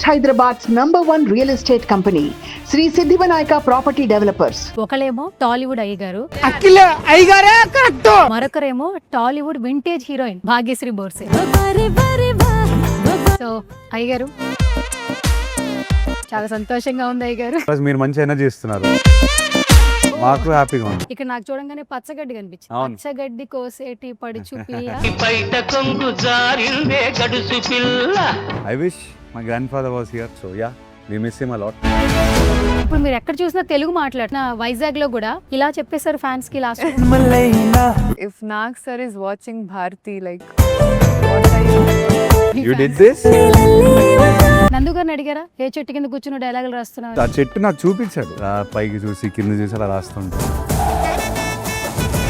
Hyderabad's #1 real estate company, Sri Siddhivanayaka Property Developers. ఒకలేమో టాలీవుడ్ అయ్యగారు, అఖిల అయ్యగారే కరెక్ట్. మరొకరేమో Tollywood vintage heroine Bhagyashri Borse. So అయ్యగారు, చాలా సంతోషంగా ఉంది అయ్యగారు. మీరు మంచి ఎనర్జీ ఇస్తున్నారు, మాకు హ్యాపీగా ఉంది. ఇక్కడ నాకు చూడంగానే పచ్చగడ్డి కనిపించింది. అవును. పచ్చగడ్డి కోసేటి పడుచు పిల్ల. I wish my grandfather was here, so yeah we miss him a lot. ఇప్పుడు మీరు ఎక్కడ చూసినా తెలుగు మాట్లాడిన వైజాగ్ లో కూడా ఇలా చెప్పేశారు ఫ్యాన్స్ కి last. If Nag sir is watching Bharti, like, you did this? నందు గారిని అడిగారా ఏ చెట్టు కింద కూర్చుని డైలాగులు రాస్తున్నారు? ఆ చెట్టు నాకు చూపించాడు, పైకి చూసి కింద చూసి అలా రాస్తుంటా.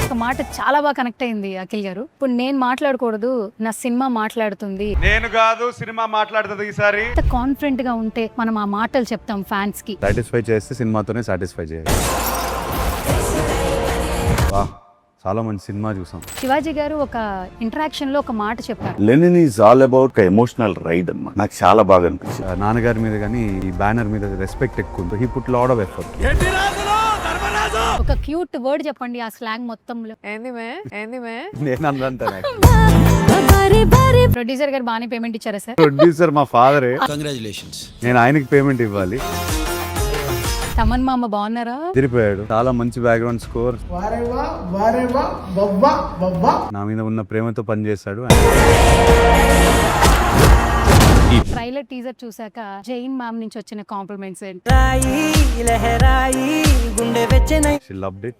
ఒక మాట చాలా బాగా కనెక్ట్ అయింది అఖిల్ గారు. ఇప్పుడు నేను మాట్లాడకూడదు, నా సినిమా మాట్లాడుతుంది. నేను కాదు, సినిమా మాట్లాడుతుంది ఈసారి. కాన్ఫిడెంట్ గా ఉంటే మనం ఆ మాటలు చెప్తాం ఫ్యాన్స్ కి. సాటిస్ఫై చేస్తే సినిమాతోనే సాటిస్ఫై చేయాలి. వా, చాలా మంచి సినిమా చూసాం. శివాజీ గారు ఒక ఇంటరాక్షన్ లో ఒక మాట చెప్పారు. Lenin is all about emotional ride అన్నమాట. నాకు చాలా బాగా అనిపించింది. నాన్నగారి మీద కానీ ఈ బ్యానర్ మీద రెస్పెక్ట్ ఎక్కువ ఉంది. He put lot of effort. ఒక క్యూట్ వర్డ్ చెప్పండి ఆ స్లాంగ్ మొత్తంలో. ఏంది మే నేను అందంతా ప్రొడ్యూసర్ గారు బాగానే పేమెంట్ ఇచ్చారా సార్? ప్రొడ్యూసర్ మా ఫాదరే, కంగ్రాచులేషన్స్. నేను ఆయనకి పేమెంట్ ఇవ్వాలి. తమన్ మామ బాగున్నారా? తిరిగిపోయాడు. చాలా మంచి బ్యాక్గ్రౌండ్ స్కోర్. నా మీద ఉన్న ప్రేమతో పనిచేశాడు. ట్రైలర్ టీజర్ చూసాక జైన్ మ్యామ్ నుంచి వచ్చిన కాంప్లిమెంట్స్ ఏంటి? She loved it.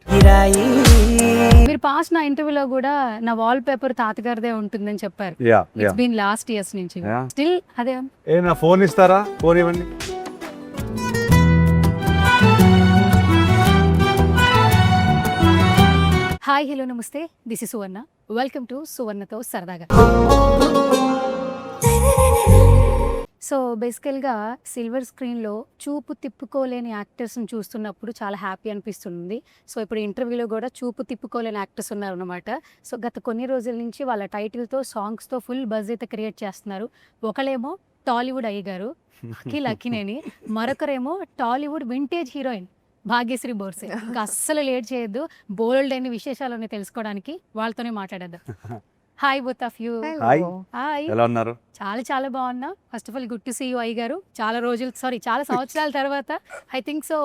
మీరు పాస్ నా ఇంటర్వ్యూలో కూడా నా వాల్ పేపర్ తాతగారిదే ఉంటుందని చెప్పారు. Yeah, yeah. It's been last years నుంచి Yeah. స్టిల్ అదే. నా ఫోన్ ఇస్తారా? ఫోన్ ఇవ్వండి. హాయ్ హలో నమస్తే, this is Suvarna. Welcome to సువర్ణతో సరదాగా. సో బేసికల్గా సిల్వర్ స్క్రీన్లో చూపు తిప్పుకోలేని యాక్టర్స్ని చూస్తున్నప్పుడు చాలా హ్యాపీ అనిపిస్తుంది. సో ఇప్పుడు ఇంటర్వ్యూలో కూడా చూపు తిప్పుకోలేని యాక్టర్స్ ఉన్నారన్నమాట. సో గత కొన్ని రోజుల నుంచి వాళ్ళ టైటిల్తో సాంగ్స్తో ఫుల్ బజ్ అయితే క్రియేట్ చేస్తున్నారు. ఒకలేమో టాలీవుడ్ అయ్యగారు అఖిల్ అక్కినేని, మరొకరేమో టాలీవుడ్ వింటేజ్ హీరోయిన్ భాగ్యశ్రీ బోర్సే. ఇంకా అస్సలు లేట్ చేయొద్దు, బోల్డ్ అయిన విశేషాలని తెలుసుకోవడానికి వాళ్ళతోనే మాట్లాడేద్దాం. Hi both of you. Hi, hi. ఎలా ఉన్నారు? చాలా బాగున్నా. First of all good to see you అయ్యగారు. చాలా సంవత్సరాల తర్వాత, I think so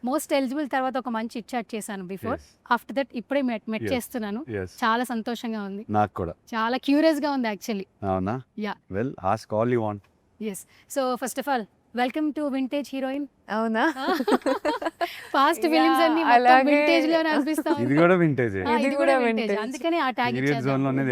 most eligible తర్వాత ఒక మంచి చాట్ చేశాను బిఫోర్. ఆఫ్టర్ దట్ ఇప్పుడే మెట్ చేస్తున్నాను. చాలా సంతోషంగా ఉంది. నాకు కూడా చాలా క్యూరియస్ గా ఉంది యాక్చువల్లీ. అవునా? Yeah, well ask all you want. Yes. So first of all welcome to vintage heroine. అవునా? ఫాస్ట్ ఫిలిమ్స్ అన్ని వింటేజ్ లోనే అనిపిస్తాయి. ఇది కూడా వింటేజ్. ఇది కూడా వింటేజ్. vintage. అందుకని ఆ ట్యాగ్ పీరియడ్ జోన్ లోనే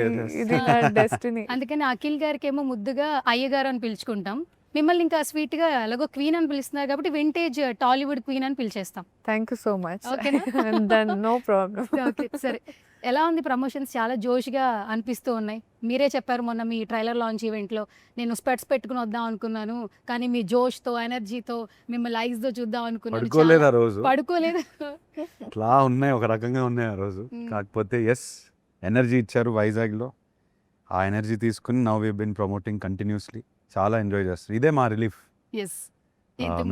ఇది నా డెస్టినీ. అందుకని అఖిల్ గారికి ఏమో ముద్దుగా అయ్యగారు అని పిలుచుకుంటాం. మిమ్మల్ని ఇంకా స్వీట్ గా ఎలాగో క్వీన్ అని పిలుస్తున్నారు కాబట్టి వింటేజ్ టాలీవుడ్ క్వీన్ అని పిలిచేస్తాం. Thank you so much. ఓకేనా? No problem. ఓకే, సరే. ఎలా ఉంది ప్రమోషన్స్? చాలా జోష్గా అనిపిస్తూ ఉన్నాయి. మీరే చెప్పారు మొన్న మీ ట్రైలర్ లాంచ్ ఈవెంట్లో, నేను స్పెట్స్ పెట్టుకుని వద్దాం అనుకున్నాను, కానీ మీ జోష్తో ఎనర్జీతో మిమ్మల్ని లైక్స్తో చూద్దాం అనుకున్నాను. పడుకోలేదు ఆ రోజు. పడుకోలేదు. ఇట్లా ఉన్నాయి, ఒక రకంగా ఉన్నాయి ఆ రోజు. కాకపోతే ఎస్, ఎనర్జీ ఇచ్చారు వైజాగ్లో. ఆ ఎనర్జీ తీసుకుని now we been promoting continuously. చాలా ఎంజాయ్ చేస్తాం. ఇదే మా రిలీఫ్. ఎస్.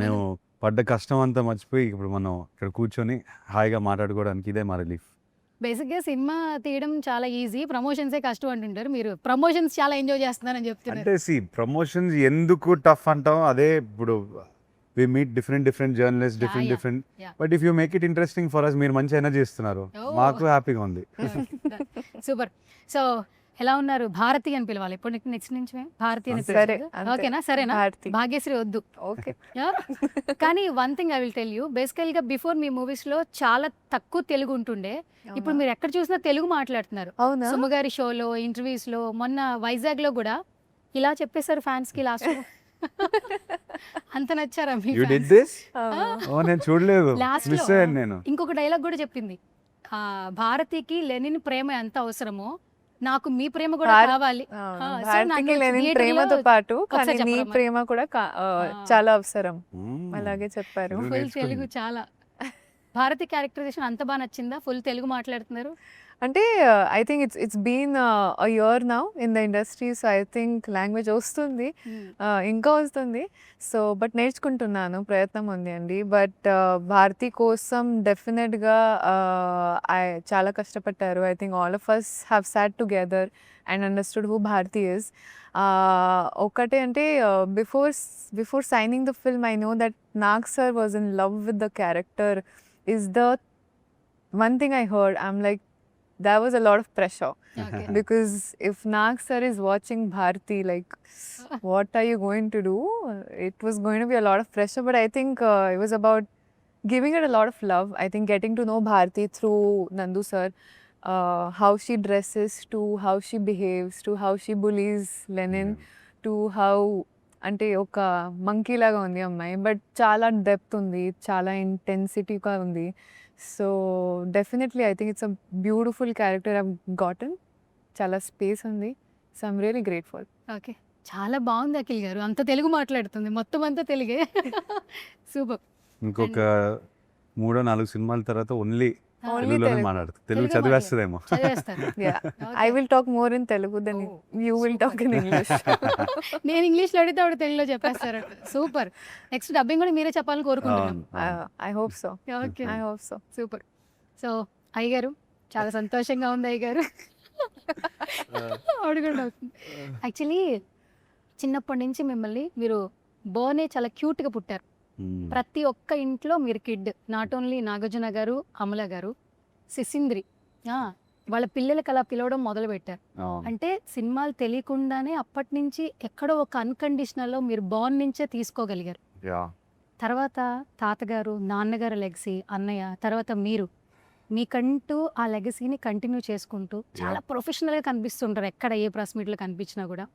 మేము పడ్డ కష్టం అంతా మర్చిపోయి ఇప్పుడు మనం ఇక్కడ కూర్చొని హాయిగా మాట్లాడుకోవడానికి ఇదే మా రిలీఫ్. బేసిక్గా సినిమా తీయడం చాలా ఈజీ, ప్రమోషన్సే కష్టం అంటుంటారు. మీరు ప్రమోషన్స్ చాలా ఎంజాయ్ చేస్తున్నారని చెప్తున్నారు. అంటే ప్రమోషన్స్ ఎందుకు టఫ్ అంటాం, అదే ఇప్పుడు we meet different journalist, different yeah. But if you make it interesting for us, మీరు మంచి ఎనర్జీ ఇస్తున్నారు, మాకు హ్యాపీగా ఉంది. సూపర్. సో ఎలా ఉన్నారు? భారతి అని పిలవాలి ఇప్పుడు నెక్స్ట్ నుంచి. భారతి అని సరే, పిలవాలి. ఓకేనా? సరేనా? భారతి. భాగ్యశ్రీ వద్దు. ఓకే. కానీ one thing I will tell you, బేసికల్గా బిఫోర్ మీ మూవీస్లో చాలా తక్కువ తెలుగు ఉంటుండే. ఇప్పుడు మీరు ఎక్కడ చూసినా తెలుగు మాట్లాడుతున్నారు. అవునా? సుమగారి షోలో, ఇంటర్వ్యూస్లో, మొన్న వైజాగ్లో కూడా ఇలా చెప్పేశారు ఫ్యాన్స్కి లాస్ట్. అంత నచ్చారా మీ యూ డిడ్ దిస్? ఓ, నేను చూడలేదు, మిస్ అయ్యాను నేను. ఇంకొక డైలాగ్ కూడా చెప్పింది, భారతికి లెనిన్ ప్రేమ ఎంత అవసరమో నాకు మీ ప్రేమ కూడా కావాలి. భారతికి లెనిన్ ప్రేమతో పాటు కానీ నీ ప్రేమ కూడా చాలా అవసరం. అలాగే చెప్పారు. ఫుల్ తెలుగు చాలా. భారతి క్యారెక్టరైజేషన్ అంత బాగా నచ్చిందా? ఫుల్ తెలుగు మాట్లాడుతున్నారు. అంటే I think it's been a year now in the industry. So I think language వస్తుంది, ఇంకా వస్తుంది. సో బట్ నేర్చుకుంటున్నాను, ప్రయత్నం ఉంది అండి. బట్ భారతి కోసం డెఫినెట్గా చాలా కష్టపడ్డారు. I think all of us have sat together and understood who Bharathi is. ఒకటే అంటే before signing the film I know that Nag sir was in love with the character is the one thing I heard. I'm like, there was a lot of pressure Okay. because if Nag sir is watching Bharti, like, what are you going to do? It was going to be a lot of pressure, but I think it was about giving it a lot of love. I think getting to know Bharti through Nandu sir, how she dresses, to how she behaves, to how she bullies Lenin, to how అంటే ఒక monkey లాగా ఉంది అమ్మాయి, but చాలా depth ఉంది, చాలా ఇంటెన్సిటీగా ఉంది. So definitely I think it's a beautiful character I've గాటన్. చాలా స్పేస్ ఉంది. So I'm really grateful. Okay, చాలా బాగుంది అఖిల్ గారు. అంత తెలుగు మాట్లాడుతుంది, మొత్తం అంతా తెలుగే. సూపర్. ఇంకొక 3-4 సినిమాల తర్వాత ఓన్లీ Only తెలుగులోనే Telugu. మాట్లాడుతుంది. Telugu Telugu చదివేస్తుందేమో. చదివేస్తారు. Yeah, I will talk more in Telugu than you will talk in English. నేను ఇంగ్లీష్లో అడిగితే ఆవిడ తెలుగులో చెప్పేస్తారు. సూపర్. నెక్స్ట్ డబ్బింగ్ కూడా మీరే చెప్పాలని కోరుకుంటున్నాం. I hope so. Okay, I hope so. Super. So అయ్యగారు, చాలా సంతోషంగా ఉంది అయ్యగారు. ఆవిడ కూడా అవుతుంది. యాక్చువల్లీ చిన్నప్పటి నుంచి మిమ్మల్ని మీరు బోనే చాలా క్యూట్గా పుట్టారు. ప్రతి ఒక్క ఇంట్లో మీరు కిడ్. నాట్ ఓన్లీ నాగార్జున గారు, అమల గారు, సిసింద్రి వాళ్ళ పిల్లలకి అలా పిలవడం మొదలు పెట్టారు. అంటే సినిమాలు తెలియకుండానే అప్పటి నుంచి ఎక్కడో ఒక అన్కండిషనల్లో మీరు బాన్ నుంచే తీసుకోగలిగారు. తర్వాత తాతగారు, నాన్నగారు లెగసీ, అన్నయ్య, తర్వాత మీరు మీకంటూ ఆ లెగసీని కంటిన్యూ చేసుకుంటూ చాలా ప్రొఫెషనల్గా కనిపిస్తుంటారు. ఎక్కడ ఏ ప్రెస్ మీట్లో కనిపించినా కూడా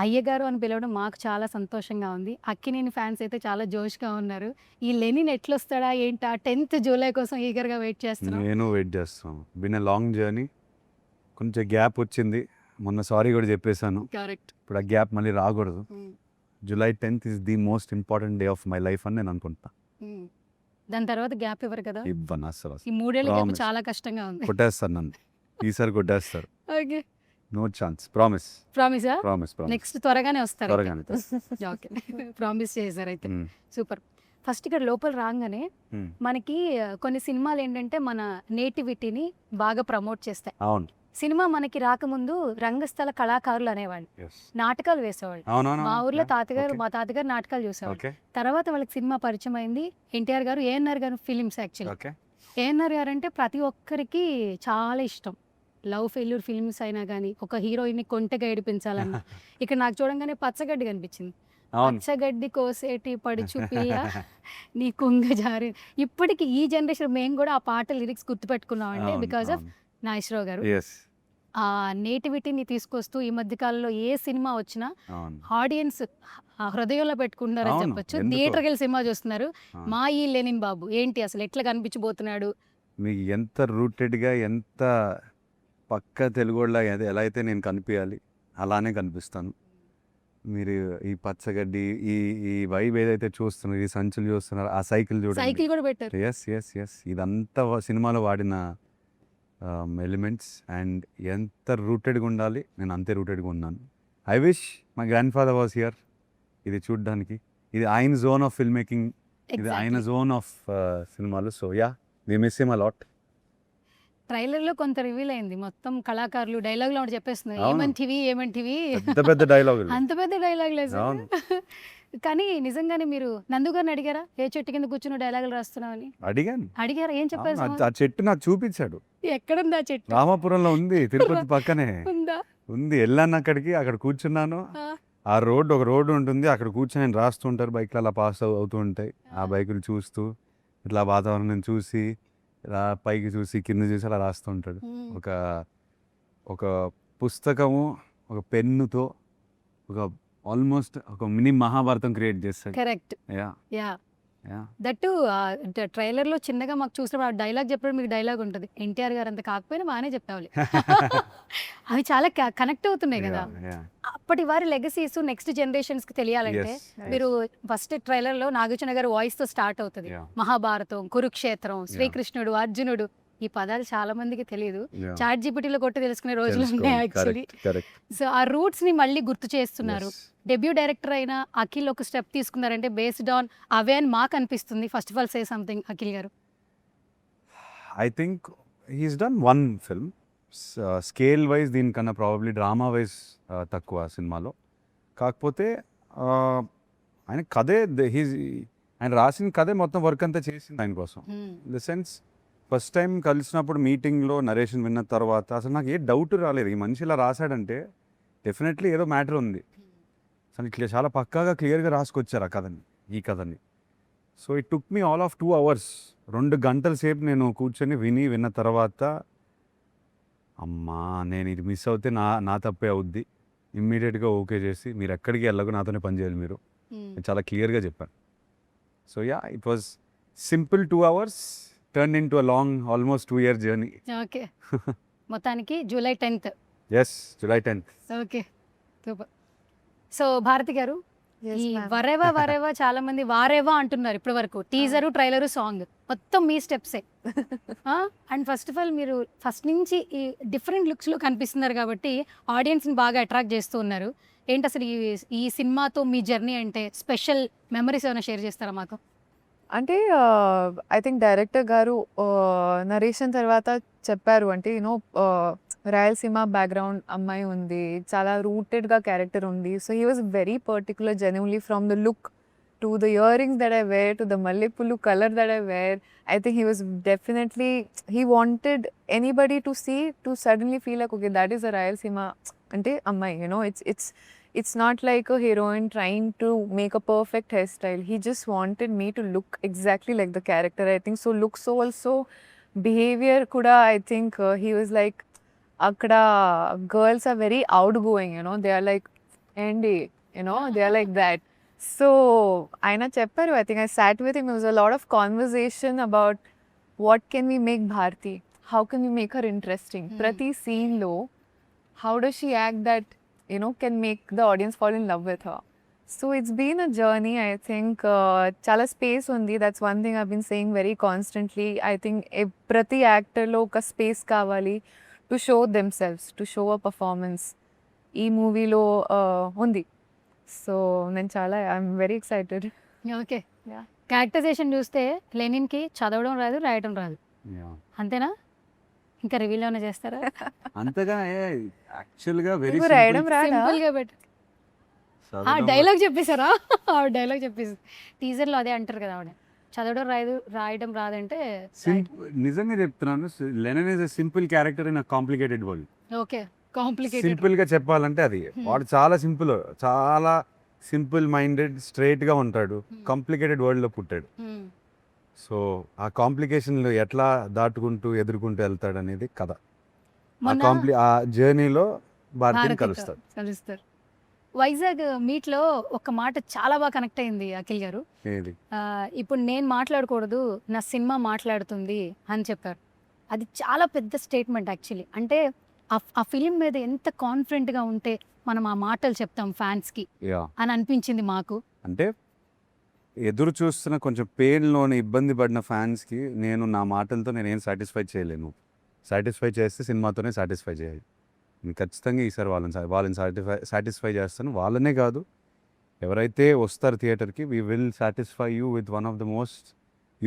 అయ్యగారు అని పిలవడం మాకు చాలా సంతోషంగా ఉంది. అక్కినేని ఫ్యాన్స్ అయితే చాలా జోష్గా ఉన్నారు. ఈ లెనిన్ ఎట్లొస్తాడా ఏంటా 10th జూలై కోసం ఈగర్గా వెయిట్ చేస్తున్నాం. నేను వెయిట్ చేస్తాను. Bin a long journey. కొంచెం గ్యాప్ వచ్చింది, మొన్న సారీ కూడా చెప్పేశాను. కరెక్ట్. ఇప్పుడు ఆ గ్యాప్ మళ్ళీ రాకూడదు. July 10th is the most important day of my life అని నేను అనుకుంటా. దాని తర్వాత గ్యాప్ ఇవ్వరు కదా? ఇవ్వను అసలు. ఈ 3 ఏళ్ళ గ్యాప్ Promise. చాలా కష్టంగా ఉంది. కొట్టేస్తారు నన్ను, ఈసారి కొట్టేస్తారు. Okay, no chance. ప్రామిస్. ప్రామిసా? ప్రామిస్. నెక్స్ట్ త్వరగానే వస్తారు. త్వరగానే. ఓకే, ప్రామిస్ చేశారు అయితే. సూపర్. ఫస్ట్ ఇక్కడ లోపల రాగానే మనకి కొన్ని సినిమాలు ఏంటంటే మన నేటివిటీని బాగా ప్రమోట్ చేస్తాయి. అవును. సినిమా మనకి రాకముందు రంగస్థల కళాకారులు అనేవాళ్ళు, నాటకాలు వేసేవాళ్ళు. మా ఊర్లో మా తాతగారు నాటకాలు చూసేవాళ్ళు. తర్వాత వాళ్ళకి సినిమా పరిచయం అయింది. ఎన్టీఆర్ గారు, ఏఎన్ఆర్ గారు ఫిలిమ్స్. యాక్చువల్లీ ఏఎన్ఆర్ గారు అంటే ప్రతి ఒక్కరికి చాలా ఇష్టం. లవ్ ఫెయిల్యూర్ ఫిల్మ్స్ అయినా కానీ ఒక హీరోయిన్ని కొంటెగా ఏడిపించాలన్న. ఇక్కడ నాకు చూడంగానే పచ్చగడ్డి కనిపించింది. పచ్చగడ్డి కోసేటి పడుచు పిల్ల నీ కుంగ జారి. ఇప్పటికి ఈ జనరేషన్ మేము కూడా ఆ పాట లిరిక్స్ గుర్తుపెట్టుకున్నామంటే బికాస్ ఆఫ్ నాగేశ్వరరావు గారు. ఆ నేటివిటీని తీసుకొస్తూ ఈ మధ్య కాలంలో ఏ సినిమా వచ్చినా ఆడియన్స్ హృదయంలో పెట్టుకుంటారని చెప్పొచ్చు. థియేటర్కి వెళ్ళి సినిమా చూస్తున్నారు. మా ఈ లెనిన్ బాబు ఏంటి అసలు ఎట్లా కనిపించబోతున్నాడు. మీకు ఎంత రూటెడ్గా, ఎంత పక్క తెలుగులా ఎలా అయితే నేను కనిపించాలి అలానే కనిపిస్తాను. మీరు ఈ పచ్చగడ్డి, ఈ వైబ్ ఏదైతే చూస్తున్నారు, ఈ సంచులు చూస్తున్నారు, ఆ సైకిల్ చూడండి. సైకిల్ కూడా పెట్టారు. ఎస్ ఇదంతా సినిమాలో వాడిన ఎలిమెంట్స్. అండ్ ఎంత రూటెడ్గా ఉండాలి నేను అంతే రూటెడ్గా ఉన్నాను. I wish my grand father was here. ఇది చూడ్డానికి, ఇది ఆయన జోన్ ఆఫ్ ఫిల్మ్ మేకింగ్, ఇది ఆయన జోన్ ఆఫ్ సినిమాలు. So yeah, we miss him a lot. ట్రైలర్లో కొంత రివీల్ అయింది, మొత్తం కళాకారులు డైలాగులు ఒకటి చెప్పేస్తున్నారు. ఏమంటివి పెద్ద డైలాగ్, అంత పెద్ద డైలాగ్ లేదు. కానీ నిజంగానే మీరు నందు గారిని అడిగారా ఏ చెట్టు కింద కూర్చుని డైలాగులు రాస్తున్నావని? అడిగారా? ఏం చెప్పారు? ఆ చెట్టు నాకు చూపించాడు. ఎక్కడుంది ఆ చెట్టు? రామాపురంలో ఉంది, తిరుపతి పక్కనే ఉందా? ఉంది. వెళ్ళాను అక్కడికి, అక్కడ కూర్చున్నాను. ఆ ఒక రోడ్డు ఉంటుంది, అక్కడ కూర్చొని నేను రాస్తుంటారు, బైక్లు అలా పాస్ అవుతూ ఉంటాయి. ఆ బైకులు చూస్తూ ఇట్లా వాతావరణం చూసి, ఇలా పైకి చూసి కింద చూసి అలా రాస్తూ ఉంటాడు. ఒక పుస్తకము, ఒక పెన్నుతో ఆల్మోస్ట్ ఒక మినీ మహాభారతం క్రియేట్ చేస్తాడు. కరెక్ట్. దట్టు ట్రైలర్లో చిన్నగా మాకు చూసినప్పుడు డైలాగ్ చెప్పడం, మీకు డైలాగ్ ఉంటుంది. ఎన్టీఆర్ గారు అంత కాకపోయినా బాగానే చెప్పేవాళ్ళు. అవి చాలా కనెక్ట్ అవుతున్నాయి కదా. అప్పటి వారి లెగసీస్ నెక్స్ట్ జనరేషన్స్ కి తెలియాలంటే Yes, మీరు ఫస్ట్ ట్రైలర్ లో నాగార్జున గారు వాయిస్ తో స్టార్ట్ అవుతుంది. Yeah. మహాభారతం, కురుక్షేత్రం, శ్రీకృష్ణుడు, అర్జునుడు, ఈ పదాలు చాలా మందికి తెలియదు. Yeah. చాట్ జీపీటీలో కొట్టి తెలుసుకునే రోజులు ఉన్నాయి యాక్చువల్లీ. కరెక్ట్. సో ఆ రూట్స్ ని మళ్ళీ గుర్తు చేస్తున్నారు. డెబ్యూ డైరెక్టర్ అయిన అఖిల్ ఒక స్టెప్ తీసుకున్నారంటే బేస్డ్ ఆన్ అవే అని మాకు అనిపిస్తుంది. First of all say something Akhil garu. I think he's done one film. Scale wise దీనికన్నా ప్రాబబ్లీ డ్రామా వైజ్ తక్కువ సినిమాలో. కాకపోతే ఆయన కథే ఆయన రాసిన కథే మొత్తం వర్క్ అంతా చేసింది ఆయన కోసం. In the sense first time కలిసినప్పుడు మీటింగ్లో నరేషన్ విన్న తర్వాత అసలు నాకు ఏ డౌట్ రాలేదు, ఈ మనిషి ఇలా రాశాడంటే డెఫినెట్లీ ఏదో మ్యాటర్ ఉంది. అసలు ఇట్లా చాలా పక్కాగా క్లియర్గా రాసుకొచ్చారు ఆ కథని, ఈ కథని. So it took me all of 2 hours, 2 గంటల సేపు నేను కూర్చొని విన్న తర్వాత అమ్మా నేను ఇది మిస్ అవుతే నా తప్పే అవుద్ది, ఇమ్మీడియట్గా ఓకే చేసి మీరు ఎక్కడికి వెళ్ళకు నాతోనే పని చేయాలి మీరు, నేను చాలా క్లియర్గా చెప్పాను. So yeah, it was simple 2 hours turned into a long almost 2-year journey. Okay. మొత్తానికి July 10th. Yes, July 10th. Okay, super. So Bharathi garu, Yes, ఈ ma'am. వరేవా వరేవా చాలా మంది వారేవా అంటున్నారు ఇప్పటి వరకు. టీజరు, ట్రైలరు, సాంగ్ మొత్తం మీ స్టెప్సే. అండ్ ఫస్ట్ ఆఫ్ ఆల్ మీరు first నుంచి ఈ డిఫరెంట్ లుక్స్లో కనిపిస్తున్నారు కాబట్టి ఆడియన్స్ని బాగా అట్రాక్ట్ చేస్తూ ఉన్నారు. ఏంటి అసలు ఈ సినిమాతో మీ జర్నీ అంటే స్పెషల్ మెమరీస్ ఏమైనా షేర్ చేస్తారా మాకు? అంటే ఐ థింక్ డైరెక్టర్ గారు నరేషన్ తర్వాత చెప్పారు, అంటే యూనో రాయలసీమ బ్యాక్గ్రౌండ్ అమ్మాయి ఉంది, చాలా రూటెడ్గా క్యారెక్టర్ ఉంది. So he was very particular genuinely from the look to the earrings that I wear to the మల్లెపూలు colour that I wear. I think he was definitely, he wanted anybody to see, to suddenly feel like, okay, that is a Rayalaseema ante ammai, you know, it's not like a heroine trying to make a perfect hairstyle. He just wanted me to look exactly like the character, I think. So looks also, behavior kuda, I think he was like, akkada girls are very outgoing, you know, they are like Andy, you know, they are like that. So aina chepparu, I think I sat with him, there was a lot of conversation about what can we make Bharti, how can we make her interesting. Prati scene lo how does she act that, you know, can make the audience fall in love with her. So it's been a journey, I think. Chala space undi, that's one thing I've been saying very constantly. I think prati actor lo oka space kavali to show themselves, to show a performance. Ee movie lo undi. So నేను చాలా I'm very excited. Okay. Characterization చూస్తే లెనిన్కి చదవడం రాదు, రాయడం రాదు, అంతేనా? ఇంకా రివీల్ ఏమైనా చేస్తారా? అంతగా యాక్చువల్గా వెరీ రాయడం రాదా? సింపుల్గా బెటర్. డైలాగ్ చెప్పేశారా? ఆవిడ డైలాగ్ చెప్పేసి టీజర్లో అదే అంటారు కదా ఆవిడ, చదవడం రాదు, రాయడం రాదంటే. నిజంగా చెప్తున్నాను, Lenin is a simple character in a complicated world. Okay, complicated. Simple గా చెప్పాలంటే అది వాడు చాలా సింపుల్ మైండెడ్ స్ట్రైట్ గా ఉంటాడు, కాంప్లికేటెడ్ వరల్డ్ లో పుట్టాడు. సో ఆ కాంప్లికేషన్లు ఎట్లా దాటుకుంటూ ఎదుర్కొంటూ వెళ్తాడు అనేది కథ. ఆ జర్నీలో భారతిని కలుస్తారు. వైజాగ్ మీట్లో ఒక మాట చాలా బాగా కనెక్ట్ అయింది అఖిల్ గారు. ఏది? ఇప్పుడు నేను మాట్లాడకూడదు, నా సినిమా మాట్లాడుతుంది అని చెప్పారు. అది చాలా పెద్ద స్టేట్మెంట్ యాక్చువల్లీ. అంటే ఆ ఫిలిం మీద ఎంత కాన్ఫిడెంట్గా ఉంటే మనం ఆ మాటలు చెప్తాం ఫ్యాన్స్కి అని అనిపించింది మాకు. అంటే ఎదురు చూస్తున్న కొంచెం పెయిన్లోని ఇబ్బంది పడిన ఫ్యాన్స్కి నేను నా మాటలతో నేనేం సాటిస్ఫై చేయలేను. సాటిస్ఫై చేస్తే సినిమాతోనే సాటిస్ఫై చేయాలి. నేను ఖచ్చితంగా ఈసారి వాళ్ళని సాటిస్ఫై చేస్తాను. వాళ్ళనే కాదు, ఎవరైతే వస్తారు థియేటర్కి, we will satisfy you with one of the most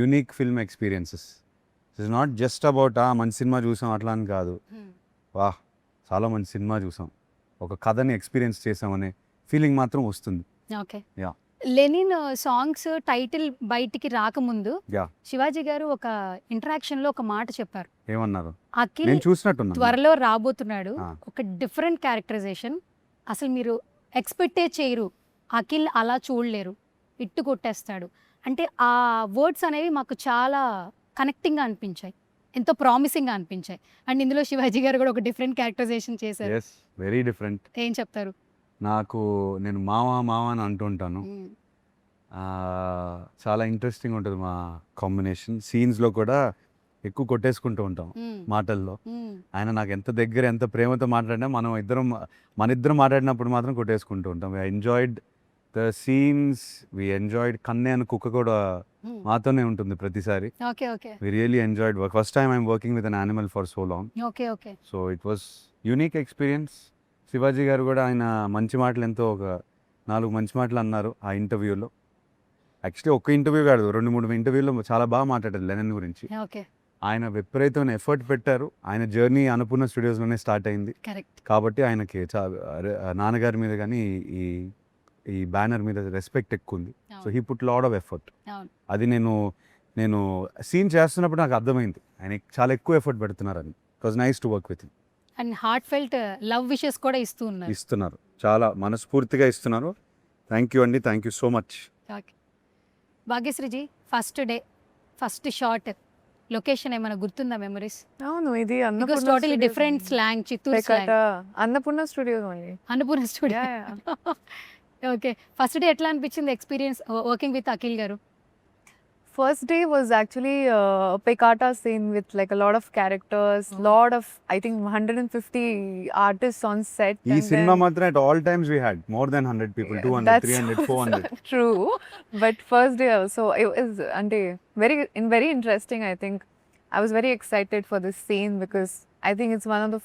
unique film experiences. It's not just about మంచి సినిమా చూసాం అట్లా అని కాదు, వాహ్ చాలా మంచి సినిమా చూసాం, ఒక కథని ఎక్స్పీరియన్స్ చేసామనే ఫీలింగ్ మాత్రం వస్తుంది. ఓకే. లెనిన్ సాంగ్స్ టైటిల్ బయటికి రాకముందు శివాజీ గారు ఒక ఇంటరాక్షన్ లో ఒక మాట చెప్పారు. ఏమన్నారు? అఖిల్ త్వరలో రాబోతున్నాడు, ఒక డిఫరెంట్ క్యారెక్టరైజేషన్, అసలు మీరు ఎక్స్పెక్టే చేయరు, అఖిల్ అలా చూడలేరు, ఇట్టు కొట్టేస్తాడు అంటే ఆ వర్డ్స్ అనేవి మాకు చాలా కనెక్టింగ్గా అనిపించాయి, ఎంతో ప్రామిసింగ్గా అనిపించాయి. అండ్ ఇందులో శివాజీ గారు కూడా ఒక డిఫరెంట్ క్యారెక్టరైజేషన్ చేశారు. Very different. ఏం చెప్తారు? నేను మావా అని అంటుంటాను. చాలా ఇంట్రెస్టింగ్ ఉంటుంది మా కాంబినేషన్. సీన్స్లో కూడా ఎక్కువ కొట్టేసుకుంటూ ఉంటాం మ్మ్. మాటల్లో. మ్మ్. ఆయన నాకు ఎంత దగ్గర ఎంత ప్రేమతో మాట్లాడినా మన ఇద్దరం మాట్లాడినప్పుడు మాత్రం కొట్టేసుకుంటూ ఉంటాం. We enjoyed the scenes, we enjoyed. కన్నే అని కుక్క కూడా మ్మ్. మాతోనే ఉంటుంది ప్రతిసారి. Okay okay we really enjoyed work. First time I'm working with an animal for so long. Okay okay so it was unique experience. Shivaji గారు కూడా ఆయన మంచి మాటలు ఎంతో ఒక 4 మంచి మాటలు అన్నారు ఆ ఇంటర్వ్యూలో. యాక్చువల్లీ ఒక్క ఇంటర్వ్యూ కాదు, 2-3 ఇంటర్వ్యూలో చాలా బాగా మాట్లాడారు లెనిన్ గురించి. ఓకే ఆయన విపరీతమైన ఎఫర్ట్ పెట్టారు. ఆయన జర్నీ అన్నపూర్ణ స్టూడియోస్లోనే స్టార్ట్ అయింది కరెక్ట్. కాబట్టి ఆయనకి నాన్నగారి మీద కానీ ఈ బ్యానర్ మీద రెస్పెక్ట్ ఎక్కువ ఉంది. So he put lot of effort. అవును. అది నేను సీన్ చేస్తున్నప్పుడు నాకు అర్థమైంది ఆయన చాలా ఎక్కువ ఎఫర్ట్ పెడుతున్నారని. It was nice to work with. And heart felt love wishes కూడా ఇస్తూ ఉన్నారు. ఇస్తున్నారు, చాలా మనస్ఫూర్తిగా ఇస్తున్నారు. థ్యాంక్ యూ అండి, thank you so much. Okay భాగ్యశ్రీజీ, first day first shot location ఏమైనా గుర్తుందా మెమరీస్? అవును, ఇది because totally different slang, Chittoor slang. Annapurna studios only. Annapurna studio. Okay, first day ఎట్లా అనిపించింది ఎక్స్పీరియన్స్ వర్కింగ్ విత్ అఖిల్ గారు? First day was actually a Pekata scene with like a lot of characters, lot of, I think 150 artists on set. ఈ and cinema then- మాత్రం at all times we had more than 100 people, 200, That's 300, 400. True, but first day also it was very interesting. I think I was very excited for this scene because I think it's one of the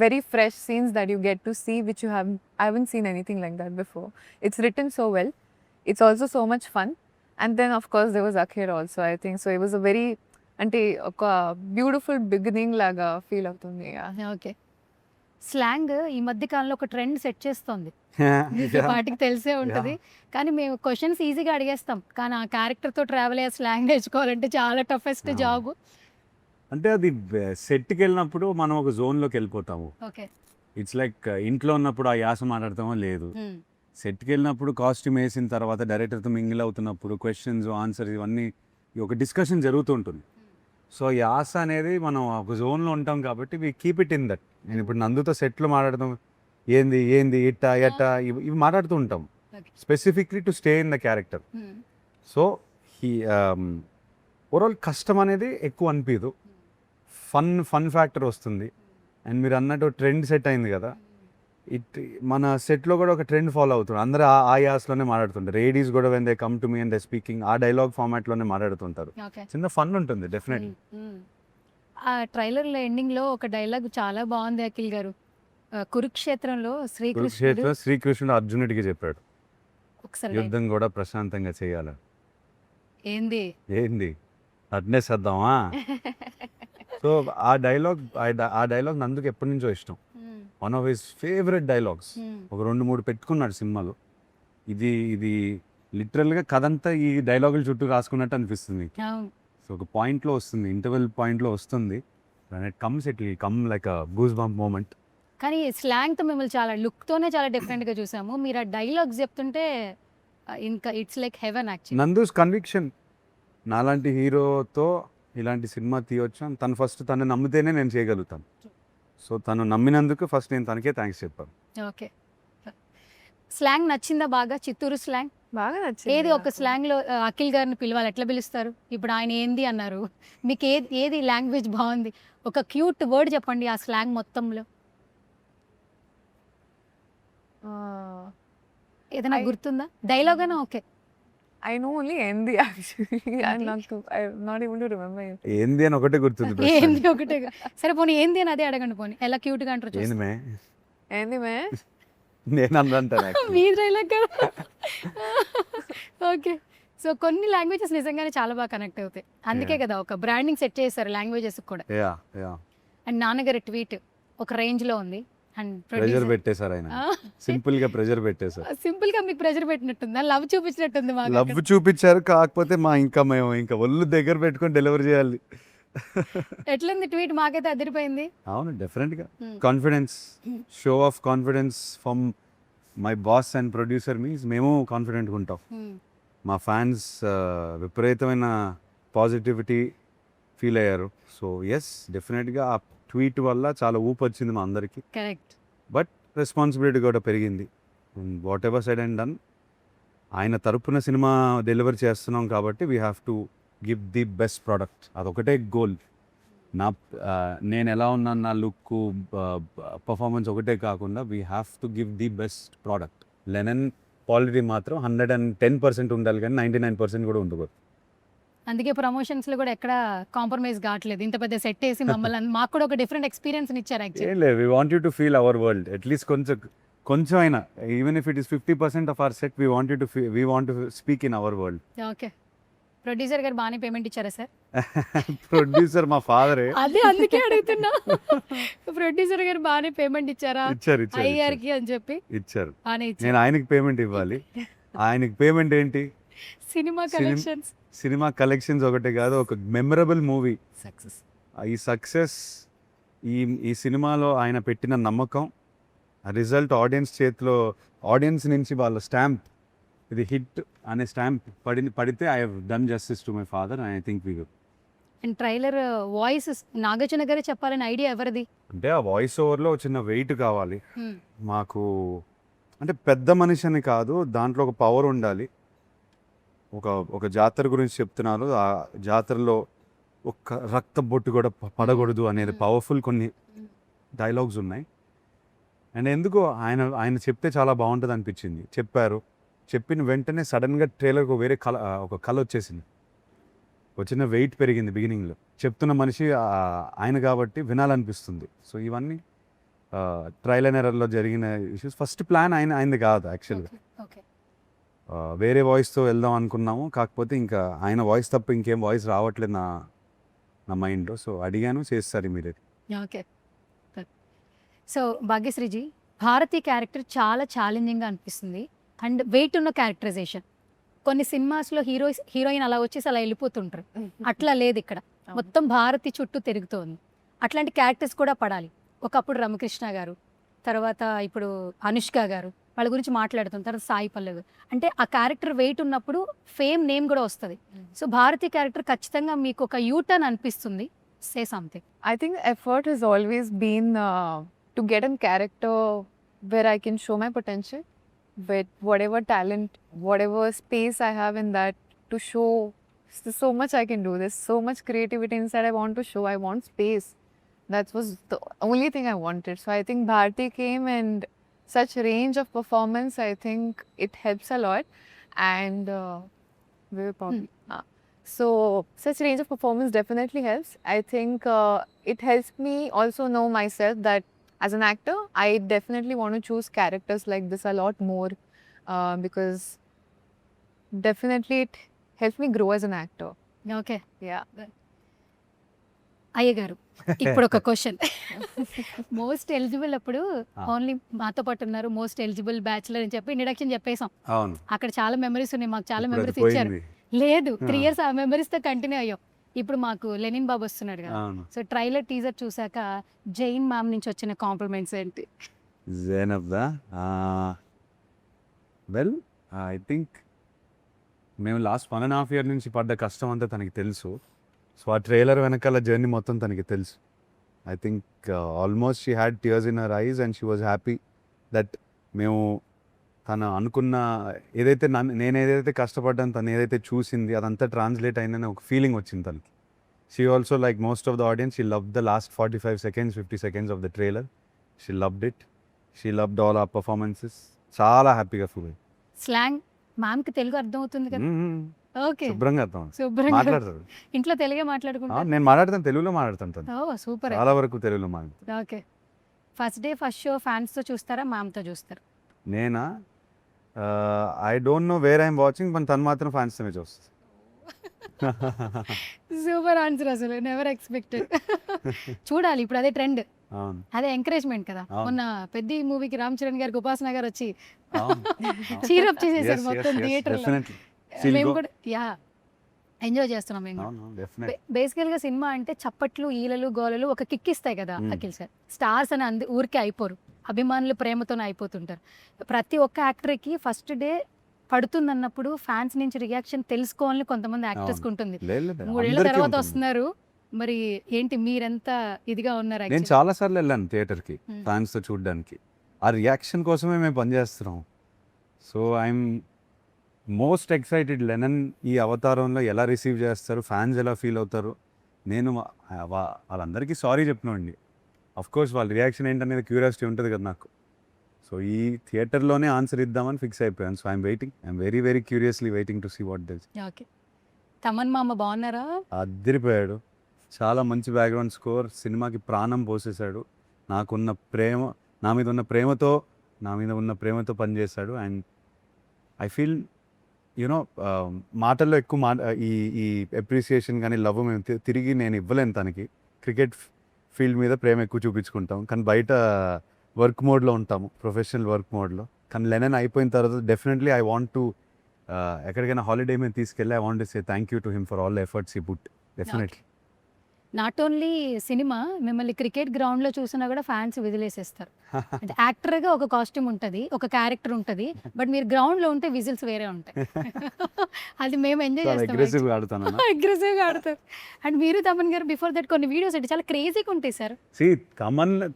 very fresh scenes that you get to see, which I haven't seen anything like that before. It's written so well. It's also so much fun. And then of course there was Akhil also, I think. So it was a very beautiful beginning laga feel అవుతుంది. Okay, slang ఈ మధ్య కాలంలో ఒక trend set చేస్తోంది, మీకు Yeah. వాటికి తెలిసే ఉంటుంది. కానీ మేము క్వశ్చన్స్ ఈజీగా అడిగేస్తాం, కానీ ఆ క్యారెక్టర్తో ట్రావెల్ అయ్యే స్లాంగ్ నేర్చుకోవాలంటే చాలా టఫెస్ట్ అవును. జాబ్. అంటే అది సెట్కి వెళ్ళినప్పుడు మనం ఒక జోన్లోకి వెళ్ళిపోతాము. ఓకే. ఇట్స్ లైక్ ఇంట్లో ఉన్నప్పుడు ఆ యాస మాట్లాడతామో లేదు, సెట్కి వెళ్ళినప్పుడు కాస్ట్యూమ్ వేసిన తర్వాత డైరెక్టర్తో మింగిల్ అవుతున్నప్పుడు క్వశ్చన్స్ ఆన్సర్స్ ఇవన్నీ ఒక డిస్కషన్ జరుగుతూ ఉంటుంది. సో యాస అనేది మనం ఒక జోన్లో ఉంటాం కాబట్టి we keep it in that. నేను ఇప్పుడు నందుతో సెట్లో మాట్లాడతాం, ఏంది ఇట్టా ఇవి మాట్లాడుతూ ఉంటాం Okay. Specifically to stay in the character. So overall కష్టం అనేది ఎక్కువ అనిపించదు, ఫన్ ఫ్యాక్టర్ వస్తుంది. అండ్ మీరు అన్నట్టు ట్రెండ్ సెట్ అయింది కదా, మన సెట్లో కూడా ఒక ట్రెండ్ ఫాలో అవుతుంది. అందరూ ఆ యాస్లోనే మాట్లాడుతుంటారు. లేడీస్ కూడా when they come to me and they speaking ఆ డైలాగ్ ఫార్మాట్లోనే మాట్లాడుతుంటారు. ఓకే. చిన్న ఫన్ ఉంటుంది డెఫినెట్లీ. ఆ ట్రైలర్లో ఎండింగ్లో ఒక డైలాగ్ చాలా బాగుంది అఖిల్ గారు. కురుక్షేత్రంలో శ్రీకృష్ణుడు కురుక్షేత్ర శ్రీకృష్ణుడు అర్జునుడికి చెప్పాడు ఒకసారి యుద్ధం కూడా ప్రశాంతంగా చేయాలి. ఏంది అట్నే చేద్దామా? సో ఆ డైలాగ్ నందుకు ఎప్పటి నుంచో ఇష్టం. One of his favourite dialogues. ఒక 2-3 పెట్టుకున్నాడు సినిమాలో. ఇది లిటరల్గా కథంతా ఈ డైలాగుల చుట్టూ రాసుకున్నట్టు అనిపిస్తుంది. అవును. సో ఒక పాయింట్లో వస్తుంది, ఇంటర్వెల్ పాయింట్లో వస్తుంది. It come like a goose bump moment. కానీ స్లాంగ్తో మిమ్మల్ని చాలా లుక్తోనే చాలా డిఫరెంట్గా చూసాము. మీరు ఆ డైలాగ్స్ చెప్తుంటే ఇంకా it's like heaven actually. Nandu's conviction, నాలాంటి హీరోతో ఇలాంటి సినిమా తీయొచ్చు, తను ఫస్ట్ తను నమ్మితేనే నేను చేయగలుగుతాను. సో తను నమ్మినందుకు ఫస్ట్ నేను తనకే థ్యాంక్స్ చెప్పాను. ఓకే. స్లాంగ్ నచ్చిందా బాగా? చిత్తూరు స్లాంగ్ బాగా నచ్చింది. ఏది ఒక స్లాంగ్లో అఖిల్ గారిని పిలవాలి, ఎట్లా పిలుస్తారు? ఇప్పుడు ఆయన ఏంది అన్నారు, మీకు ఏది లాంగ్వేజ్ బాగుంది? ఒక క్యూట్ వర్డ్ చెప్పండి ఆ స్లాంగ్ మొత్తంలో, ఏదైనా గుర్తుందా? డైలాగ్ అయినా okay. I know only Hindi actually. I'm not able to remember it. ఏంది అని ఒకటే గుర్తుంది. ఏంది ఒకటే. సరే పోనీ ఏంది అని అదే అడగండి, పోనీ ఎలా క్యూట్గా అంటారు ఏంది మే Hindi mein? నేను అంటాను. మీ డైలాగ్ కదా. ఓకే. సో కొన్ని లాంగ్వేజెస్ నిజంగానే చాలా బాగా కనెక్ట్ అవుతాయి. అందుకే కదా ఒక బ్రాండింగ్ సెట్ చేశారు లాంగ్వేజెస్ కూడా. అండ్ నాన్నగారి ట్వీట్ ఒక రేంజ్లో ఉంది. అండ్ ప్రెజర్ పెట్టేశారు ఆయన, సింపుల్ గా ప్రెజర్ పెట్టేశారు. సింపుల్ గా మీకు ప్రెజర్ పెట్టినట్టుందా? లవ్ చూపించినట్టుంది మాకు. లవ్ చూపించారు, కాకపోతే మేము ఇంకా ఒళ్ళు దగ్గర పెట్టుకొని డెలివరీ చేయాలి. ఎట్లుంది ట్వీట్? మాకైతే అదిరిపోయింది. అవును, డెఫినెట్ గా confidence, show off confidence from my boss and producer means మేము కాన్ఫిడెంట్గా ఉంటాం. మా ఫ్యాన్స్ విపరీతమైన పాజిటివిటీ ఫీల్ అయ్యారు. సో ఎస్, డెఫినెట్గా ఆ ట్వీట్ వల్ల చాలా ఊపు వచ్చింది మా అందరికీ. కరెక్ట్. బట్ రెస్పాన్సిబిలిటీ కూడా పెరిగింది. What ever said and done, ఆయన తరపున సినిమా డెలివరీ చేస్తున్నాం కాబట్టి we have to give the best product. అదొకటే గోల్. నా నేను ఎలా ఉన్నాను, నా లుక్, పర్ఫార్మెన్స్ ఒకటే కాకుండా we have to give the best product. Lennon quality మాత్రం 110% ఉండాలి, కానీ 99% కూడా ఉండకూడదు. అందుకే ప్రమోషన్స్లో కూడా ఎక్కడ కాంప్రమైజ్ కావట్లేదు. ఇంత పెద్ద సెట్ వేసి మమ్మల్ని మాకు కూడా ఒక డిఫరెంట్ ఎక్స్పీరియన్స్ ఇచ్చారు యాక్చువల్లీ. ఏం లేదు, we want you to feel our world at least కొంచెం అయినా, even if it is 50% of our set, we want to speak in our world. Okay, producer గారు బాగానే పేమెంట్ ఇచ్చారా సార్? ప్రొడ్యూసర్ మా ఫాదరే. అదే అందుకే అడుగుతున్నా, ప్రొడ్యూసర్ గారు బాగానే పేమెంట్ ఇచ్చారా ఇచ్చారు అయ్యారికి అని చెప్పి? ఇచ్చారు. బాగానే నేను ఇచ్చారు. ఆయనకి పేమెంట్ ఇవ్వాలి. ఆయనకి పేమెంట్ ఏంటి? Cinema collections. సినిమా కలెక్షన్స్ ఒకటే కాదు, ఒక మెమరబుల్ మూవీ సక్సెస్. ఈ సక్సెస్, ఈ సినిమాలో ఆయన పెట్టిన నమ్మకం, రిజల్ట్ ఆడియన్స్ చేతిలో, ఆడియన్స్ నుంచి వాళ్ళ స్టాంప్, ఇది హిట్ అనే స్టాంప్ పడితే I have done justice to my father. I think we and trailer voice Nagarjuna గారే చెప్పాలని ఐడియా ఎవరిది? అంటే ఆ వాయిస్ ఓవర్లో చిన్న వెయిట్ కావాలి మాకు. అంటే పెద్ద మనిషి అని కాదు, దాంట్లో ఒక పవర్ ఉండాలి. ఒక జాతర గురించి చెప్తున్నారు, ఆ జాతరలో ఒక్క రక్త బొట్టు కూడా పడకూడదు అనేది పవర్ఫుల్ కొన్ని డైలాగ్స్ ఉన్నాయి. అండ్ ఎందుకో ఆయన చెప్తే చాలా బాగుంటుంది అనిపించింది. చెప్పిన వెంటనే సడన్గా ట్రైలర్కి వేరే ఒక కళ వచ్చేసింది, వచ్చిన వెయిట్ పెరిగింది. బిగినింగ్లో చెప్తున్న మనిషి ఆయన కాబట్టి వినాలనిపిస్తుంది. సో ఇవన్నీ ట్రయల్ అండ్ ఎర్రర్లో జరిగిన ఇష్యూస్. ఫస్ట్ ప్లాన్ ఆయనది కాదు యాక్చువల్గా, వేరే వాయిస్తో వెళ్దాం అనుకున్నాము. కాకపోతే ఇంకా ఆయన వాయిస్ తప్ప ఇంకేం వాయిస్ రావట్లేదు నా మైండ్లో. సో అడిగాను, చేస్తారు immediate. Okay. So భాగ్యశ్రీజీ, Bharati character చాలా ఛాలెంజింగ్గా అనిపిస్తుంది అండ్ వెయిట్ ఉన్న క్యారెక్టరైజేషన్. కొన్ని సినిమాస్లో హీరోయిన్ అలా వచ్చేసి అలా వెళ్ళిపోతుంటారు, అట్లా లేదు ఇక్కడ. మొత్తం భారతి చుట్టూ తిరుగుతోంది. అట్లాంటి క్యారెక్టర్స్ కూడా పడాలి. ఒకప్పుడు రమకృష్ణ గారు, తర్వాత ఇప్పుడు అనుష్క గారు, వాళ్ళ గురించి మాట్లాడుతుంది, తర్వాత సాయి పల్లవి. అంటే ఆ క్యారెక్టర్ వెయిట్ ఉన్నప్పుడు ఫేమ్ నేమ్ కూడా వస్తుంది. సో భారతి క్యారెక్టర్ ఖచ్చితంగా మీకు ఒక యూటర్న్ అనిపిస్తుంది. Say something. I think effort has always been to get a character where I can show my potential with whatever talent, whatever space I have in that to show. There's so much I can do. There's so much creativity inside I want to show. I want space. That was the only thing I wanted. So I think Bharti came and such range of performance, I think it helps a lot. And we were probably so such range of performance definitely helps. I think it helps me also know myself that as an actor, I definitely want to choose characters like this a lot more because definitely it helps me grow as an actor. Okay. Yeah. అయ్య గారు, ఇప్పుడు ఒక question. Most eligible అప్పుడు only మాతో పాటు ఉన్నారు, most eligible bachelor అని చెప్పి ఇంట్రడక్షన్ చెప్పేసాం. అవును, అక్కడ చాలా మెమరీస్ ఉన్నాయి, మాకు చాలా ఇప్పుడు అది మెమరీస్ ఇచ్చారు. పోయింది. లేదు, 3 years ఆ మెమరీస్తో కంటిన్యూ అయ్యాం. ఇప్పుడు మాకు లెనిన్ బాబు వస్తున్నాడు కదా. అవును. సో ట్రైలర్ టీజర్ చూసాక జైన్ మ్యామ్ నుంచి వచ్చిన కాంప్లిమెంట్స్ ఏంటి? జైనబ్దా, వెల్ ఐ థింక్ మేము లాస్ట్ 1.5 year నుంచి పడ్డ కష్టం అంతా తనకి తెలుసు. సో ఆ ట్రైలర్ వెనకాల జర్నీ మొత్తం తనకి తెలుసు. I think almost she had tears in her ice and she was happy that మేము తను అనుకున్న ఏదైతే నేను ఏదైతే కష్టపడ్డాను, తను ఏదైతే చూసింది అదంతా ట్రాన్స్లేట్ అయిందని ఒక ఫీలింగ్ వచ్చింది తనకి. She also like most of the audience, she love the last 45 seconds 50 seconds of the trailer. She loved it. She loved all our performances. చాలా హ్యాపీగా ఫీల్ అయ్యింది. స్లాంగ్ మ్యామ్కి తెలుగు అర్థం అవుతుంది కదా? ఓకే, శుభ్రంగా అర్థం శుభ్రంగా మాట్లాడతాడు. ఇంట్లో తెలుగే మాట్లాడుకుంటా. నేను మాట్లాడతాను, తెలుగులో మాట్లాడతాను తను. Oh super. చాలా వరకు తెలుగులో మాట్లాడతాను. Okay. First day first show ఫ్యాన్స్తో చూస్తారా, మ్యామ్తో చూస్తారా? నేనా, I don't know where I'm watching, కానీ తను మాత్రం ఫ్యాన్స్తోనే చూస్తుంది. సూపర్ ఆన్సర్, అసలు నెవర్ ఎక్స్పెక్టెడ్. చూడాలి, ఇప్పుడు అదే ట్రెండ్, అవును, అదే ఎంకరేజ్మెంట్ కదా. అవును. మొన్న పెద్ద మూవీకి రామ్ చరణ్ గారికి ఉపాసన గారు వచ్చి అవును. చీరప్ చేసేసారు Yes, మొత్తం yes, yes, థియేటర్లో. definitely. She'll మేము go. కూడా ఎంజాయ్ చేస్తున్నాం మేము. అవును, definitely. బేసికల్గా సినిమా అంటే చప్పట్లు, ఈలలు, గోలలు ఒక కిక్ ఇస్తాయి కదా అఖిల్ సార్. స్టార్స్ అని ఊరికే అయిపోరు, అభిమానులు ప్రేమతోనే అయిపోతుంటారు. ప్రతి ఒక్క యాక్టర్కి ఫస్ట్ డే పడుతుందన్నప్పుడు ఫ్యాన్స్ నుంచి రియాక్షన్ తెలుసుకోవాలని కొంతమంది యాక్టర్స్కి ఉంటుంది. లేదు, లేదు, 3 ఏళ్ల అందరికీ తర్వాత ఉంటుంది. వస్తున్నారు, మరి ఏంటి మీరెంత ఇదిగా ఉన్నారు? నేను చాలా సార్లు వెళ్ళాను థియేటర్కి ఫ్యాన్స్తో చూడడానికి. ఆ రియాక్షన్ కోసమే మేము పనిచేస్తున్నాం. సో మోస్ట్ ఎక్సైటెడ్ లెనన్ ఈ అవతారంలో ఎలా రిసీవ్ చేస్తారు, ఫ్యాన్స్ ఎలా ఫీల్ అవుతారు. నేను వాళ్ళందరికీ సారీ చెప్తున్నాండి. అఫ్ కోర్స్ వాళ్ళ రియాక్షన్ ఏంటనేది క్యూరియాసిటీ ఉంటుంది కదా నాకు. సో ఈ థియేటర్లోనే ఆన్సర్ ఇద్దామని ఫిక్స్ అయిపోయాను. So I'm waiting, I'm very very curiously waiting to see what does. Okay. Thaman మామ బాగున్నారా? అదిరిపోయాడు. చాలా మంచి బ్యాక్గ్రౌండ్ స్కోర్, సినిమాకి ప్రాణం పోసేశాడు. నా మీద ఉన్న ప్రేమతో పనిచేశాడు. అండ్ ఐ ఫీల్ యూనో మాటల్లో ఎక్కువ ఈ అప్రిసియేషన్ కానీ లవ్ మేము తిరిగి నేను ఇవ్వలేను తనకి. క్రికెట్ ఫీల్డ్ మీద ప్రేమ ఎక్కువ చూపించుకుంటాం, కానీ బయట వర్క్ మోడ్లో ఉంటాము, ప్రొఫెషనల్ వర్క్ మోడ్లో. కానీ లెనన్ అయిపోయిన తర్వాత డెఫినెట్లీ ఐ వాంట్ టు ఎక్కడికైనా హాలిడే మీద తీసుకెళ్ళి I want to say thank you to him for all the efforts he put. Definitely. Not only cinema, మిమ్మల్ని క్రికెట్ గ్రౌండ్లో చూసినా కూడా ఫ్యాన్స్ వదిలేసేస్తారు. అంటే యాక్టర్గా ఒక కాస్ట్యూమ్ ఉంటుంది, ఒక క్యారెక్టర్ ఉంటుంది, బట్ మీరు గ్రౌండ్లో ఉంటే విజిల్స్ వేరే ఉంటాయి. అది మేము ఎంజాయ్ చేస్తాం. అగ్రెసివ్గా ఆడుతాను. అగ్రెసివ్గా ఆడతారు. అండ్ మీరు తమన్ గారు బిఫోర్ దట్ కొన్ని వీడియోస్ అంటే చాలా క్రేజీగా ఉంటాయి సార్.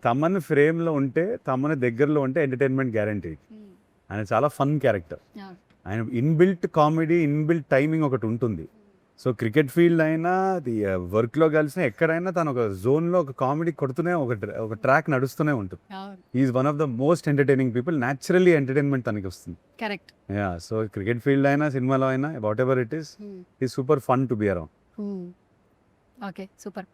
తమన్ ఫ్రేమ్లో ఉంటే, తమన్ దగ్గరలో ఉంటే ఎంటర్టైన్మెంట్ గ్యారంటీ. ఆయన చాలా ఫన్ క్యారెక్టర్. ఆయన ఇన్బిల్ట్ కామెడీ, ఇన్బిల్ట్ టైమింగ్ ఒకటి ఉంటుంది. సో క్రికెట్ ఫీల్డ్ అయినా అది వర్క్లో కలిసిన ఎక్కడైనా తను ఒక జోన్లో ఒక కామెడీ కొడుతూనే ఒక ట్రాక్ నడుస్తూనే ఉంటుంది. Is one of the most entertaining people. Naturally entertainment తనకి వస్తుంది. Correct. Yeah, so cricket field అయినా సినిమాలో అయినా whatever it is super fun to be around. Okay, super.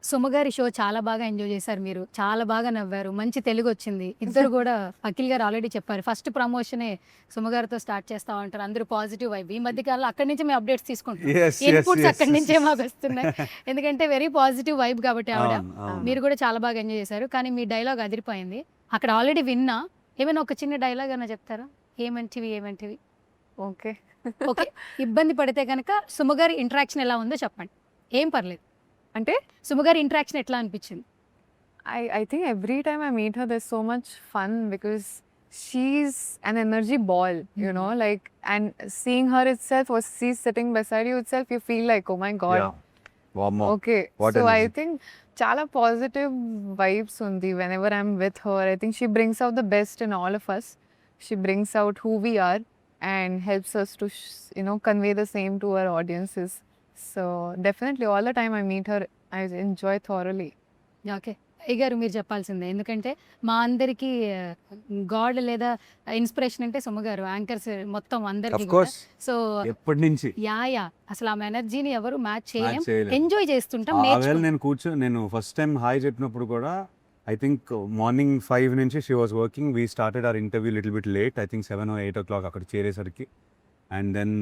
సుమగారి షో చాలా బాగా ఎంజాయ్ చేశారు మీరు, చాలా బాగా నవ్వారు, మంచి తెలుగు వచ్చింది. ఇద్దరు కూడా అఖిల్ గారు ఆల్రెడీ చెప్పారు, ఫస్ట్ ప్రమోషనే సుమగారితో స్టార్ట్ చేస్తా ఉంటారు. అందరూ పాజిటివ్ వైబ్. ఈ మధ్య కాలంలో అక్కడి నుంచి మేము అప్డేట్స్ తీసుకుంటాం, ఇన్పుట్స్ అక్కడి నుంచే మాకు వస్తున్నాయి. ఎందుకంటే వెరీ పాజిటివ్ వైబ్ కాబట్టి ఆవిడ. మీరు కూడా చాలా బాగా ఎంజాయ్ చేశారు. కానీ మీ డైలాగ్ అదిరిపోయింది. అక్కడ ఆల్రెడీ విన్నా, ఏమైనా ఒక చిన్న డైలాగ్ అన్న చెప్తారా? ఏమంటివి? ఓకే. ఓకే, ఇబ్బంది పడితే కనుక సుమగారి ఇంటరాక్షన్ ఎలా ఉందో చెప్పండి, ఏం పర్లేదు. అంటే సుమగారి ఇంటరాక్షన్ ఎట్లా అనిపించింది? I think every time I meet her, there's so much fun because she's an energy ball, you know, like, and seeing her itself, or she's sitting beside you itself, you feel like, oh my God. Okay. What so I energy. think chala positive vibes undi whenever I'm with her. I think she brings out the best in all of us. She brings out who we are and helps us to, convey the same to our audiences. So definitely all the time I meet her, I enjoy thoroughly. Okay, అయ్యగారు మీరు చెప్పాల్సిందే. ఎందుకంటే మా అందరికీ God లేదా inspiration అంటే సుమగారు, anchors మొత్తం అందరికి. సో ఎప్పటి నుంచి యా అసలు ఆ ఎనర్జీని ఎవరు మ్యాచ్ చేయలేం. చేయలేం. ఎంజాయ్ చేస్తుంటాం, నేను ఫస్ట్ టైం హాయ్ చెప్పినప్పుడు కూడా ఐ థింక్ మార్నింగ్ 5 నుంచి she was working. We started our interview little bit late, I think 7 or 8 o'clock అక్కడ చేరేసరికి. అండ్ దెన్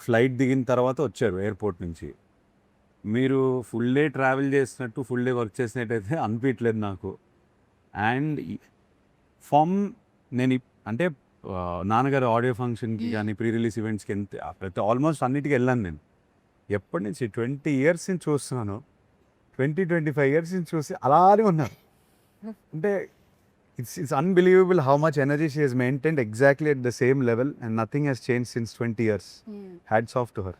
ఫ్లైట్ దిగిన తర్వాత వచ్చారు ఎయిర్పోర్ట్ నుంచి. మీరు ఫుల్ డే ట్రావెల్ చేసినట్టు, ఫుల్ డే వర్క్ చేసినట్టయితే అనిపించలేదు నాకు. అండ్ నేను అంటే నాన్నగారు ఆడియో ఫంక్షన్కి కానీ, ప్రీ రిలీజ్ ఈవెంట్స్కి ప్రతి ఆల్మోస్ట్ అన్నిటికీ వెళ్ళాను నేను. ఎప్పటి నుంచి 20 years నుంచి చూస్తున్నాను, 20-25 years నుంచి చూసి అలానే ఉన్నారు. అంటే it's unbelievable how much energy she has maintained exactly at the same level, and nothing has changed since 20 years. Hats off to her.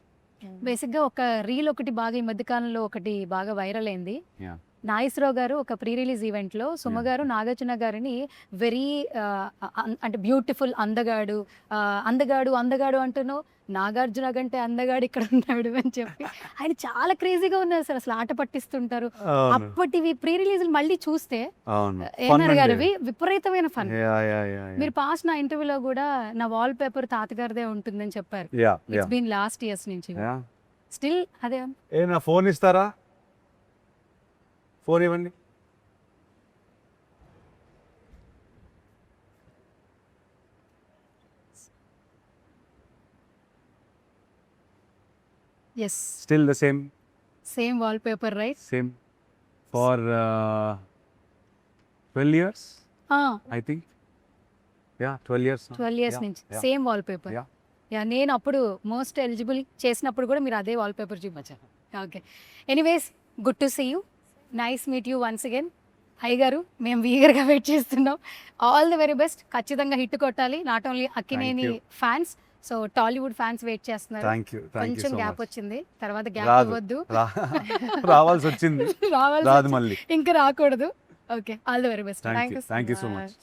బేసిక్గా ఒక రీల్ ఒకటి బాగా ఈ మధ్య కాలంలో ఒకటి బాగా వైరల్ అయింది. Yeah. నాగేశ్వరరావు గారు ఒక ప్రీ రిలీజ్ ఈవెంట్లో సుమ గారు నాగార్జున గారిని వెరీ అంటే బ్యూటిఫుల్ అందగాడు అంటున్నావు, నాగార్జున కంటే అందగాడు ఇక్కడ ఉన్నాడు అని చెప్పి ఆయన చాలా క్రేజీగా ఉన్నారు సార్. అసలు ఆట పట్టిస్తుంటారు. అప్పటివి ప్రీ రిలీజ్లు మళ్ళీ చూస్తే ఏఎన్ఆర్ గారివి విపరీతమైన ఫన్. మీరు పాస్ నా ఇంటర్వ్యూలో కూడా నా వాల్ పేపర్ తాతగారిదే ఉంటుందని చెప్పారు. ఇట్స్ బీన్ లాస్ట్ ఇయర్స్ నుంచి స్టిల్ అదే. నా ఫోన్ ఇస్తారా? ఫోన్ ఇవ్వండి. Yes. Still the same wallpaper, right? Same for 12 years. I think. Yeah, 12 years now. 12 years నుంచి సేమ్ వాల్పేపర్. యా, నేను అప్పుడు మోస్ట్ ఎలిజిబుల్ చేసినప్పుడు కూడా మీరు అదే వాల్పేపర్ చూపించారు. Okay, anyways good to see you, nice meet you once again. అయ్యగారు మేము ఈగర్గా వెయిట్ చేస్తున్నాం. All the very best. ఖచ్చితంగా హిట్ కొట్టాలి. Not only Akkineni fans, so Tollywood fans wait చేస్తున్నారు. కొంచెం గ్యాప్ వచ్చింది, తర్వాత గ్యాప్ అవ్వద్దు. రావాల్సి వచ్చింది, రాదు మళ్ళీ, ఇంకా రాకూడదు. Okay, all the very best. Thank you so much.